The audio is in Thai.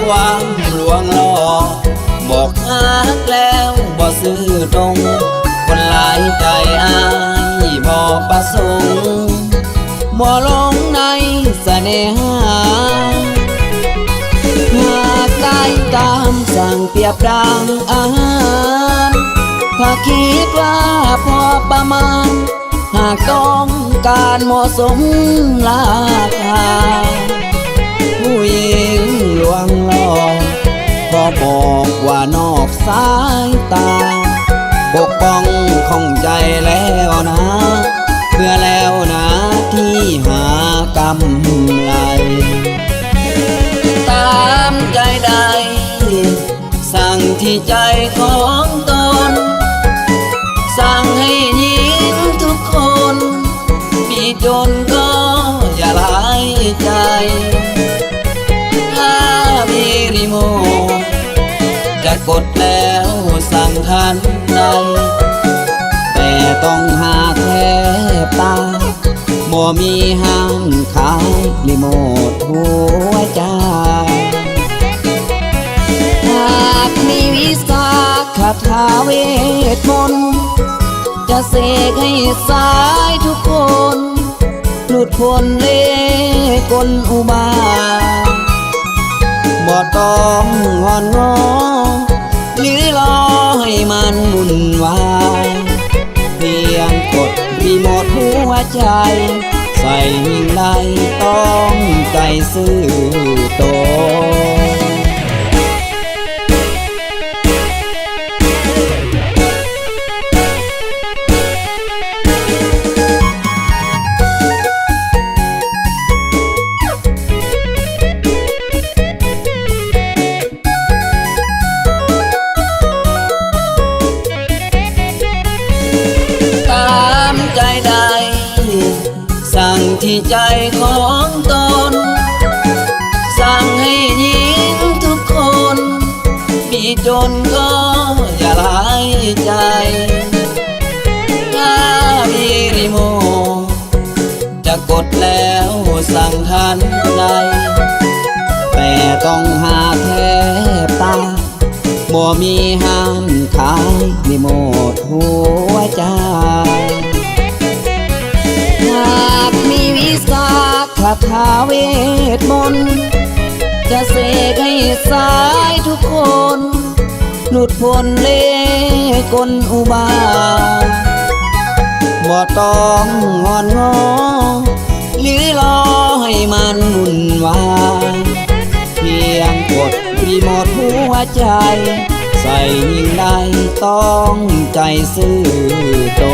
ความลวงล่อบอกฮักแล้วบ่ซื่อตรงคนหลายใจอายบ่ประสงค์บ่ลงในเสน่หาหากได้ตามสั่งเปรียบดังอาหารถ้าคิดว่าพอประมาณหากต้องการเหมาะสมราคาผู้หญิงลวงล่อก็บอกว่านอกสายตาปกป้องของใจแล้วนะเพื่อแล้วนะที่หากำไรตามใจใดสั่งที่ใจของตนสั่งให้ยิ้มทุกคนมีจนก็อย่าหลายใจถ้ามีรีโมทจะกดแล้วสั่งทันใดแต่ต้องหาแทบตาบ่มีห้างขายรีโมทหัวใจหากมีวิสาคาถาเวทมนต์จะเสกให้สายทุกคนหลุดพ้นเล่กลอุบาทบ่ต้องงอนงอหรือรอให้มันวุ่นวายเพียงกดรีโมทหัวใจใส่ยิ่งใดต้องใจซื่อตรงใจใดสั่งที่ใจของตนสั่งให้ยิ้มทุกคนมีจนก็อย่าหลายใจถ้ามีรีโมทจะกดแล้วสั่งทันใดแต่ต้องหาแทบตาบ่มีห้ามขายรีโมทหัวใจหากมีวิสาคาถาเวทมนต์จะเสกให้สายทุกคนหลุดพ้นเล่กลอุบาทบ่ต้องงอนงอหรือรอให้มันวุ่นวายเพียงกดรีโมทหัวใจใส่ยิ่งใดต้องใจซื่อตรง